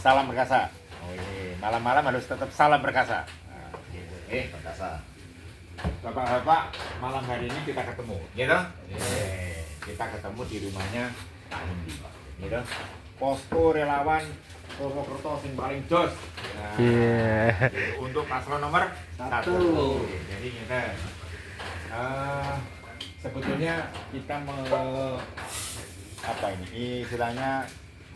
salam perkasa. Oh ini malam-malam harus tetap salam perkasa. Nah, gitu. Perkasa. Bapak-bapak, malam hari ini kita ketemu, gitu? Kita ketemu di rumahnya Pak Indi, gitu? Posko relawan Purwokerto sing paling jos. Nah, untuk paslon nomor 1. Jadi kita sebetulnya kita apa ini istilahnya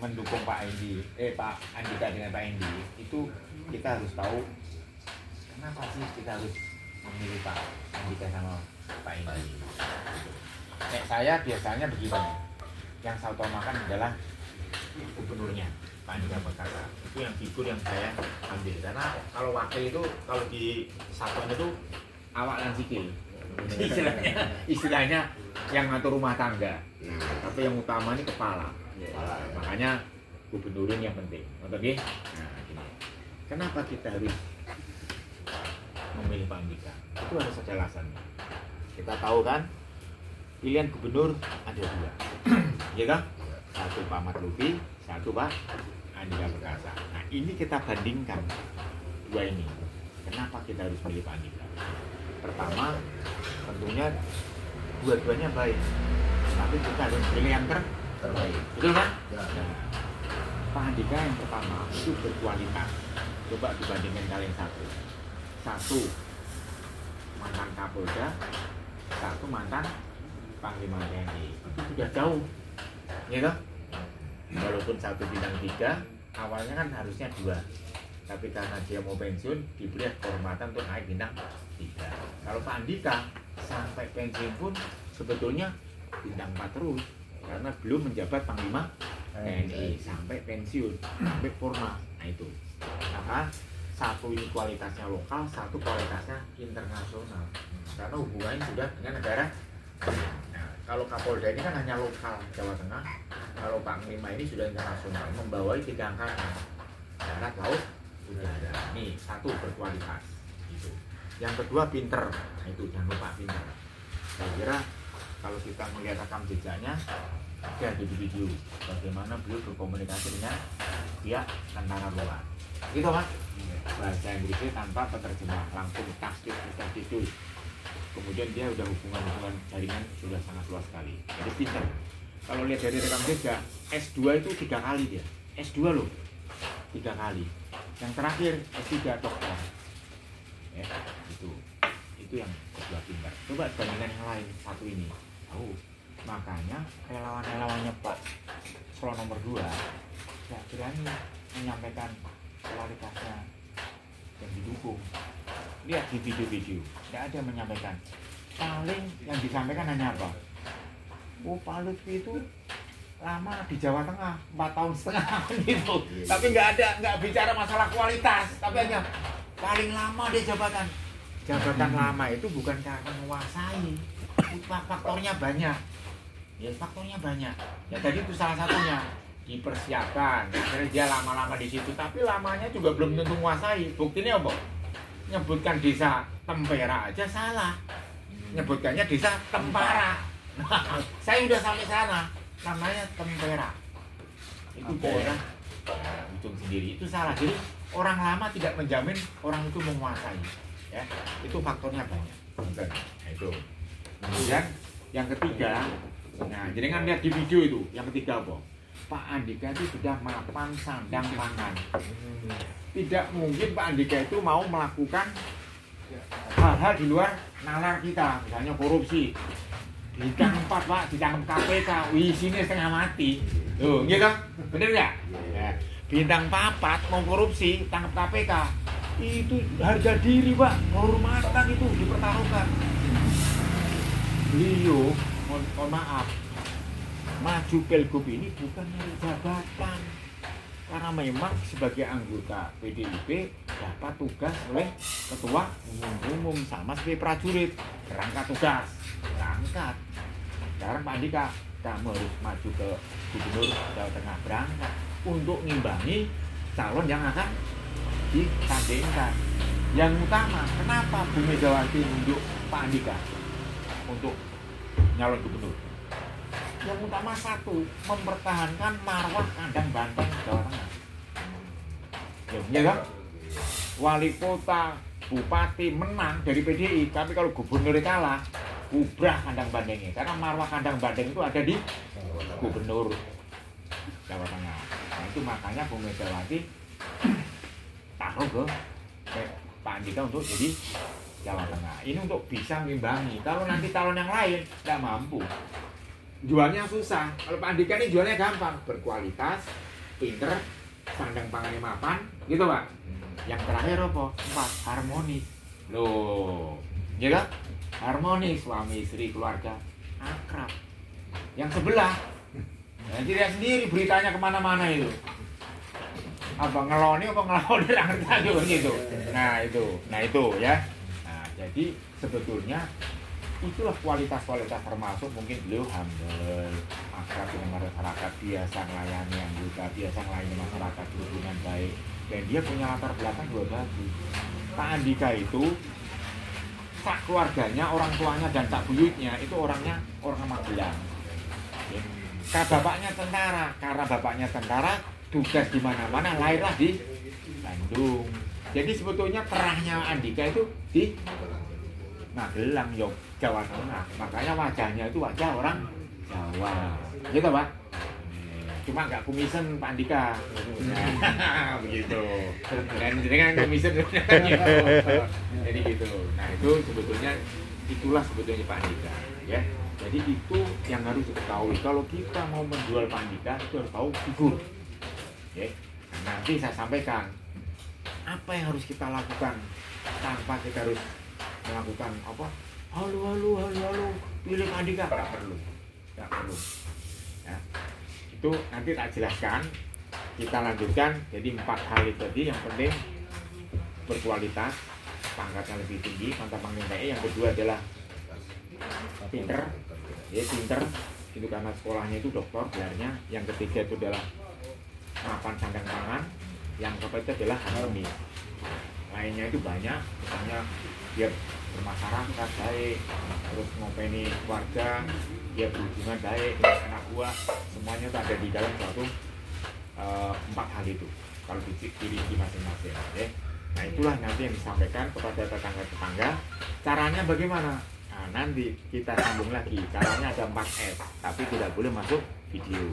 mendukung Pak Indi, Pak Andika dengan Pak Indi itu kita harus tahu kenapa sih kita harus memilih Pak Andika sama Pak Indi. Nek saya biasanya begini, yang saya utamakan adalah gubernurnya Pak Andika Perkasa. Itu yang figur yang saya ambil karena kalau wakil itu kalau di satuan itu awak dan sikil. Istilahnya yang ngatur rumah tangga, tapi yang utama ini kepala. Makanya gubernurin yang penting. Oke? Nah, gini. Kenapa kita harus memilih Pak Andika? Itu harus ada alasannya. Kita tahu kan, pilihan gubernur ada 2, ya kan? Satu Pak Ahmad Lutfi, satu Pak Andika Perkasa. Nah, ini kita bandingkan 2 ini. Kenapa kita harus milih Pak Andika? Pertama, tentunya dua-duanya baik, tapi kita harus pilih yang terbaik, betul kan? Nah, Pak Andika yang pertama itu berkualitas. Coba dibandingkan kalian satu mantan Kapolda, satu mantan Panglima TNI. Itu sudah jauh, ya toh? Walaupun satu bintang 3, awalnya kan harusnya 2, tapi karena dia mau pensiun diberi kehormatan untuk naik bintang 3. Kalau Pak Andika sampai pensiun pun sebetulnya bintang 4 terus karena belum menjabat Panglima TNI sampai pensiun, sampai purna. Nah itu maka satu ini kualitasnya lokal, satu kualitasnya internasional karena hubungannya sudah dengan negara. Nah, kalau Kapolda ini kan hanya lokal Jawa Tengah, kalau Panglima ini sudah internasional, membawai 3 angkatan darat, laut, udara. Nih satu berkualitas gitu. Yang kedua pinter. Nah itu jangan lupa pinter. Saya kira kalau kita melihat rekam jejaknya ada di video bagaimana beliau berkomunikasi dengan pihak tentara luar. Gitu Mas? Bahasa Inggrisnya tanpa penerjemah, langsung tasdid. Kemudian dia udah hubungan jaringan sudah sangat luas sekali. Jadi pinter. Kalau lihat dari rekam jejak, S2 itu 3 kali dia. S2 loh, 3 kali. Yang terakhir S3 dokter. Ya, itu yang kedua pintar. Coba bandingkan yang lain, satu ini. Makanya relawan-relawannya Pak Paslon nomor 2 tidak berani menyampaikan kualitasnya yang didukung. Lihat di video-video, tidak ada yang menyampaikan. Paling yang disampaikan hanya apa? Pak Lutfi itu lama di Jawa Tengah 4,5 tahun gitu. Tapi nggak bicara masalah kualitas, tapi hanya paling lama dia jabatan. Jabatan lama itu bukan karena menguasai, faktornya banyak. Ya faktornya banyak. Ya tadi itu salah satunya dipersiapkan. Akhirnya dia lama-lama di situ, tapi lamanya juga belum tentu menguasai. Buktinya apa? Nyebutkan desa Tempera aja salah. Nyebutkannya desa Tempara. Saya udah sampai sana. Namanya Tempera. Itu daerah ujung sendiri. Itu salah. Jadi orang lama tidak menjamin orang itu menguasai. Ya, itu faktornya banyak. Nah, itu. Kemudian yang ketiga, nah, jadi kan lihat di video itu, yang ketiga apa? Pak Andika itu sudah mapan sandang pangan. Tidak mungkin Pak Andika itu mau melakukan hal-hal di luar nalar kita, misalnya korupsi. Bintang 4 Pak, ditangkap KPK, isinya setengah mati. Tuh, gitu kan? Bener nggak? Ya. Bintang 4 mau korupsi, tangkap KPK. Itu harga diri Pak, kehormatan itu dipertaruhkan. Beliau, mohon maaf, maju Pilgub ini bukan dari jabatan. Karena memang sebagai anggota PDIP dapat tugas oleh ketua umum sama seperti prajurit, berangkat tugas, berangkat. Sekarang Pak Andika, kamu harus maju ke Gubernur Jawa Tengah, berangkat untuk ngimbangi calon yang akan ditandingkan. Yang utama, kenapa Bu Megawati menunjuk Pak Andika untuk nyalon gubernur? Yang utama satu, mempertahankan marwah kandang banteng Jawa Tengah. ya kan? Wali kota, bupati menang dari PDI, tapi kalau gubernur kalah, bubrah kandang bandengnya. Karena marwah kandang bandeng itu ada di gubernur Jawa Tengah. Nah itu makanya Bu Megawati taruh ke Pak Andika untuk jadi Jawa Tengah. Ini untuk bisa mengimbangi. Kalau nanti calon yang lain nggak mampu, jualnya susah. Kalau Pak Andika ini jualnya gampang, berkualitas, pinter, sandang pangannya mapan, gitu Pak. Yang terakhir apa? 4, harmonis. Loh, ya kan? Harmonis, suami, istri, keluarga, akrab. Yang sebelah, nanti lihat sendiri beritanya kemana-mana itu. Apa ngeloni apa ngeloni gitu. Nah itu ya. Nah jadi sebetulnya itulah kualitas-kualitas, termasuk mungkin beliau humble, akrab dengan masyarakat, biasa melayani anggota, biasa melayani masyarakat, berhubungan baik, dan dia punya latar belakang juga bagus. Pak Andika itu sak keluarganya, orang tuanya dan tak buyutnya itu orangnya orang Magelang. Karena bapaknya tentara, tugas di mana-mana, lahirlah di Bandung. Jadi sebetulnya terahnya Andika itu di Magelang, Jawa Tengah. Makanya wajahnya itu wajah orang Jawa, gitu Pak. Cuma nggak kumisen Pak Andika, begitu. Dan dengan kumisen gitu. Jadi gitu. Nah itu sebetulnya itulah sebetulnya Pak Andika, ya. Jadi itu yang harus diketahui. Kalau kita mau menjual Pak Andika itu harus tahu figur. Ya. Nah, nanti saya sampaikan apa yang harus kita lakukan tanpa kita harus melakukan apa? Halo, pilih Pak Andika, nggak perlu. Ya. Itu nanti tak jelaskan. Kita lanjutkan. Jadi 4 hal itu tadi yang penting berkualitas, pangkatnya lebih tinggi, mantap panggung TE. Yang kedua adalah pinter, ya pinter itu karena sekolahnya itu doktor gelarnya. Yang ketiga itu adalah mapan sandang pangan. Yang keempat itu adalah harmoni. Lainnya itu banyak, misalnya dia bermasyarakat baik, terus ngopeni keluarga, dia berhubungan baik dengan anak buah, semuanya itu ada di dalam suatu 4 hal itu kalau dirinci masing-masing, ya. Nah itulah nanti yang disampaikan kepada tetangga-tetangga. Caranya bagaimana? Nah, nanti kita sambung lagi. Caranya ada 4S, tapi tidak boleh masuk video.